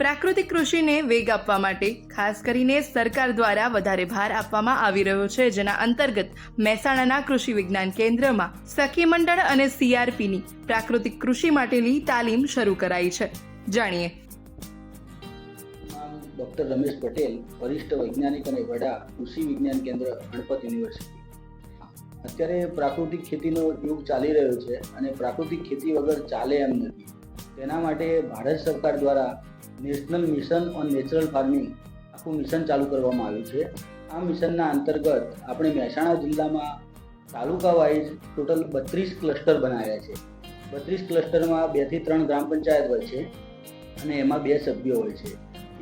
પ્રાકૃતિક કૃષિને વેગ આપવા માટે ખાસ કરીને સરકાર દ્વારા વધારે ભાર આપવામાં આવી રહ્યો છે, જેના અંતર્ગત મહેસાણાના કૃષિ વિજ્ઞાન કેન્દ્રમાં સખી મંડળ અને CRPની પ્રાકૃતિક કૃષિ માટેની તાલીમ શરૂ કરાઈ છે. જાણીએ. ડૉક્ટર રમેશ પટેલ, વરિષ્ઠ વૈજ્ઞાનિક અને વડા, કૃષિ વિજ્ઞાન કેન્દ્ર, ગણપત યુનિવર્સિટી. અત્યારે પ્રાકૃતિક ખેતીનો યુગ ચાલી રહ્યો છે અને પ્રાકૃતિક ખેતી વગર ચાલે એમ નથી. તેના માટે ભારત સરકાર દ્વારા national mission on natural farming આખું મિશન ચાલુ કરવામાં આવ્યું છે. આ મિશનના અંતર્ગત આપણે મહેસાણા જિલ્લામાં તાલુકા વાઇઝ ટોટલ 32 ક્લસ્ટર બનાવ્યા છે. 32 ક્લસ્ટરમાં 2 થી 3 ગ્રામ પંચાયત હોય છે અને એમાં 2 સભ્યો હોય છે.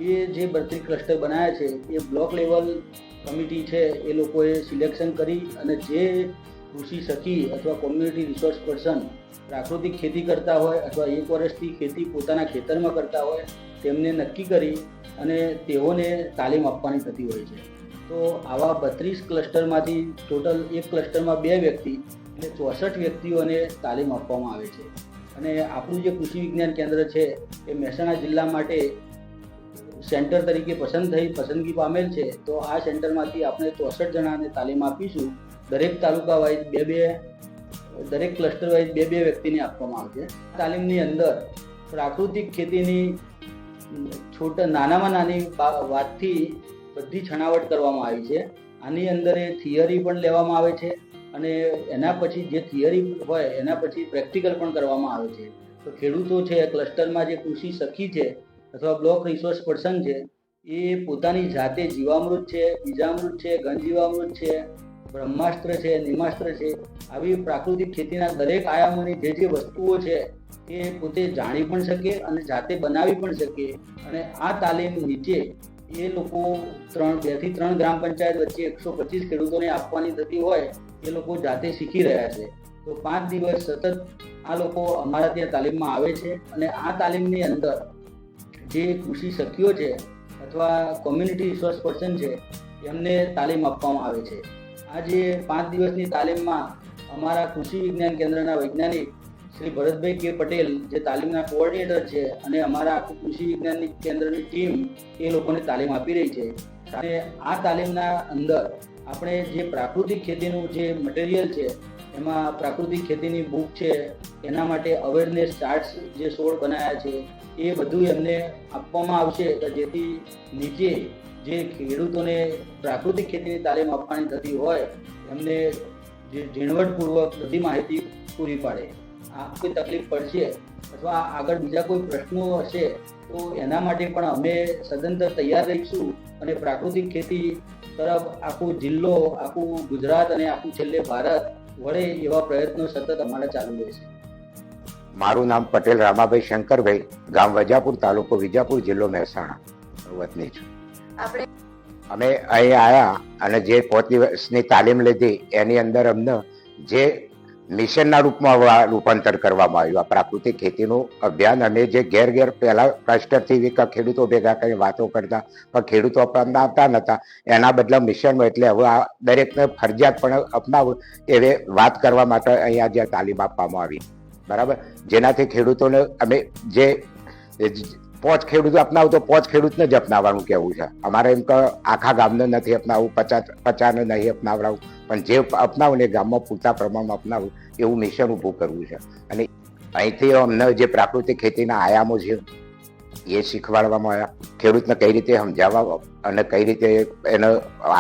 એ જે 32 ક્લસ્ટર બનાવ્યા છે એ બ્લોક લેવલ કમિટી છે, એ લોકોએ સિલેક્શન કરી અને જે કૃષિ સખી અથવા કોમ્યુનિટી રિસોર્સ પર્સન પ્રાકૃતિક ખેતી કરતા હોય અથવા 1 વર્ષથી ખેતી પોતાના ખેતરમાં કરતા હોય તેમને નક્કી કરી અને તેઓને તાલીમ આપવાની થતી હોય છે. તો આવા 32 ક્લસ્ટરમાંથી ટોટલ એક ક્લસ્ટરમાં 2 વ્યક્તિ એટલે 64 વ્યક્તિઓને તાલીમ આપવામાં આવે છે. અને આપણું જે કૃષિ વિજ્ઞાન કેન્દ્ર છે એ મહેસાણા જિલ્લા માટે સેન્ટર તરીકે પસંદગી પામેલ છે. તો આ સેન્ટરમાંથી આપણે 64 જણાને તાલીમ આપીશું. દરેક તાલુકા વાઇઝ દરેક ક્લસ્ટર વાઇઝ 2 વ્યક્તિને આપવામાં આવશે. તાલીમની અંદર પ્રાકૃતિક ખેતીની નાનામાં નાની વાતથી બધી છણાવટ કરવામાં આવી છે. આની અંદર થિયરી પણ લેવામાં આવે છે અને એના પછી જે થિયરી હોય એના પછી પ્રેક્ટિકલ પણ કરવામાં આવે છે. તો ખેડૂતો છે, ક્લસ્ટરમાં જે કૃષિ સખી છે અથવા બ્લોક રિસોર્સ પર્સન છે, એ પોતાની જાતે જીવામૃત છે, બીજામૃત છે, ઘનજીવામૃત છે, બ્રહ્માસ્ત્ર છે, નિમાસ્ત્ર છે, આવી પ્રાકૃતિક ખેતીના દરેક આયામોની જે વસ્તુઓ છે એ પોતે જાણી પણ શકે અને જાતે બનાવી પણ શકે. અને આ તાલીમ નીચે એ લોકો 2 થી 3 ગ્રામ પંચાયત વચ્ચે 125 ખેડૂતોને આપવાની થતી હોય એ લોકો જાતે શીખી રહ્યા છે. તો 5 દિવસ સતત આ લોકો અમારા ત્યાં તાલીમમાં આવે છે અને આ તાલીમની અંદર જે કૃષિ સખીઓ છે અથવા કોમ્યુનિટી રિસોર્સ પર્સન છે એમને તાલીમ આપવામાં આવે છે. આ જે 5 દિવસની તાલીમમાં અમારા કૃષિ વિજ્ઞાન કેન્દ્રના વૈજ્ઞાનિક શ્રી ભરતભાઈ કે પટેલ જે તાલીમના કોઓર્ડિનેટર છે અને અમારા આખું કૃષિ વિજ્ઞાન કેન્દ્રની ટીમ એ લોકોને તાલીમ આપી રહી છે. અને આ તાલીમના અંદર આપણે જે પ્રાકૃતિક ખેતીનું જે મટીરિયલ છે એમાં પ્રાકૃતિક ખેતીની બુક છે, એના માટે અવેરનેસ ચાર્ટ્સ જે 16 બનાવ્યા છે એ બધું એમને આપવામાં આવશે જેથી નીચે જે ખેડૂતોને પ્રાકૃતિક ખેતીની તાલીમ આપવાની થતી હોય એમને જે ઝીણવટપૂર્વક બધી માહિતી પૂરી પાડે. આ કોઈ તકલીફ પડશે અથવા આગળ બીજા કોઈ પ્રશ્નો હશે તો એના માટે પણ અમે સદંતર તૈયાર રહીશું અને પ્રાકૃતિક ખેતી તરફ આખો જિલ્લો, આખું ગુજરાત અને આખું છેલ્લે ભારત વળે એવા પ્રયત્નો સતત અમારા ચાલુ રહેશે. મારું નામ પટેલ રામાભાઈ શંકરભાઈ, ગામ વજાપુર, તાલુકો વિજાપુર, જિલ્લો મહેસાણા વતની છું. અમે અહીં આવ્યા અને જે 5 દિવસની તાલીમ લીધી એની અંદર અમને જે મિશનના રૂપમાં રૂપાંતર કરવામાં આવ્યું. આ પ્રાકૃતિક ખેતીનું અભિયાન અમે જે ઘેર પહેલા ક્લસ્ટરથી ખેડૂતો ભેગા કરી વાતો કરતા પણ ખેડૂતો અપનાવતા નહોતા, એના બદલે મિશનમાં એટલે હવે આ દરેકને ફરજિયાત પણ અપનાવવું એવી વાત કરવા માટે અહીંયા જે તાલીમ આપવામાં આવી. બરાબર, જેનાથી ખેડૂતોને અમે જે 5 ખેડૂતો અપનાવું તો 5 ખેડૂતને જ અપનાવવાનું કહેવું છે. અમારે એમ કે આખા ગામને નથી અપનાવવું, 50ને નહીં અપનાવડાવું, પણ જે અપનાવું એ ગામમાં પૂરતા પ્રમાણમાં અપનાવવું એવું મિશન ઊભું કરવું છે. અને અહીંથી અમને જે પ્રાકૃતિક ખેતીના આયામો છે એ શીખવાડવામાં આવ્યા. ખેડૂતને કઈ રીતે સમજાવવા અને કઈ રીતે એને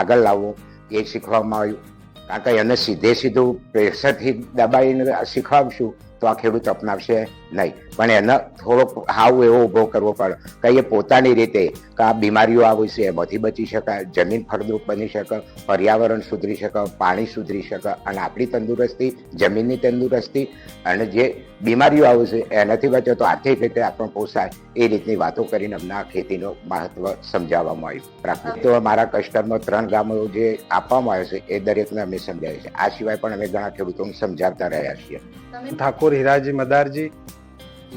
આગળ લાવવું એ શીખવામાં આવ્યું. કારણ કે એને સીધું પ્રેશરથી દબાઈને શીખવાડશું તો આ ખેડૂત અપનાવશે નહીં, પણ એને થોડોક હાવ એવો ઊભો કરવો પડે કે એ પોતાની રીતે કે આ બીમારીઓ આવે છે એમાંથી બચી શકાય, જમીન ફળદ્રુપ બની શકે, પર્યાવરણ સુધરી શકે, પાણી સુધરી શકે અને આપણી તંદુરસ્તી, જમીનની તંદુરસ્તી અને જે બીમારીઓ આવે છે એનાથી બચે તો આર્થિક રીતે આપણને પોસાય એ રીતની વાતો કરીને અમને આ ખેતીનું મહત્વ સમજાવવામાં આવ્યું. પ્રાકૃતિક તો મારા કસ્ટરમાં 3 ગામો જે આપવામાં આવે છે એ દરેકને અમે સમજાવીએ છીએ. આ સિવાય પણ અમે ઘણા ખેડૂતોને સમજાવતા રહ્યા છીએ. ઠાકોર હીરાજી મદારજી,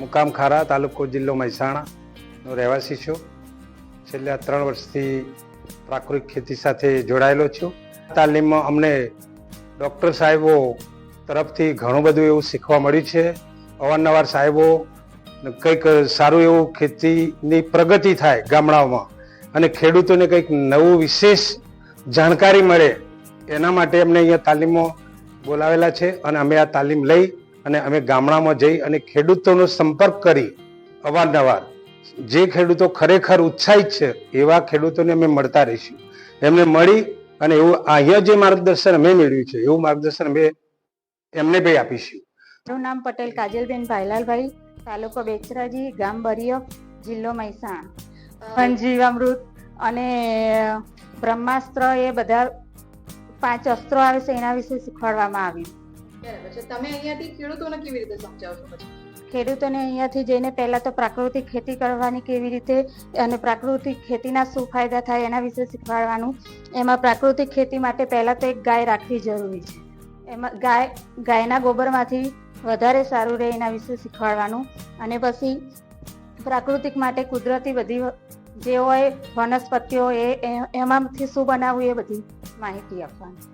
મુકામ ખારા, તાલુકો જિલ્લો મહેસાણાનો રહેવાસી છું. છેલ્લા 3 વર્ષથી પ્રાકૃતિક ખેતી સાથે જોડાયેલો છું. તાલીમમાં અમને ડૉક્ટર સાહેબો તરફથી ઘણું બધું એવું શીખવા મળ્યું છે. અવારનવાર સાહેબો કંઈક સારું એવું ખેતીની પ્રગતિ થાય ગામડાઓમાં અને ખેડૂતોને કંઈક નવું વિશેષ જાણકારી મળે એના માટે અમને અહીંયા તાલીમો બોલાવેલા છે અને અમે આ તાલીમ લઈ અને અમે ગામડામાં જઈ અને ખેડૂતોનો સંપર્ક કરી અવારનવાર જે ખેડૂતો ખરેખર ઉત્સાહિત છે એવા ખેડૂતોને અમે મળતા રહીશું. એમને મળી અને એવું અહીંયા જે માર્ગદર્શન અમે મેળવ્યું છે એવું માર્ગદર્શન અમે એમને બી આપીશું. મારું નામ પટેલ કાજલબેન ભાઈલાલભાઈ, તાલુકો બેચરાજી, ગામ બરિયો, જિલ્લો મહેસાણા. જીવામૃત અને બ્રહ્માસ્ત્ર એ બધા 5 અસ્ત્રો આવે છે એના વિશે શીખવાડવામાં આવ્યું. બરાબર છે. તમે અહીંયાથી ખેડૂતોને કેવી રીતે સમજાવશો પછી? ખેડૂતોને અહીંયાથી જઈને પહેલા તો પ્રાકૃતિક ખેતી કરવાની કેવી રીતે અને પ્રાકૃતિક ખેતીના શું ફાયદા થાય એના વિશે શીખવાડવાનું. એમાં પ્રાકૃતિક ખેતી માટે પહેલા તો એક ગાય રાખવી જરૂરી છે. એમાં ગાયના ગોબરમાંથી વધારે સારું રહે એના વિશે શીખવાડવાનું અને પછી પ્રાકૃતિક માટે કુદરતી બધી જે હોય વનસ્પતિઓ એમાંથી શું બનાવવું એ બધી માહિતી આપવાની.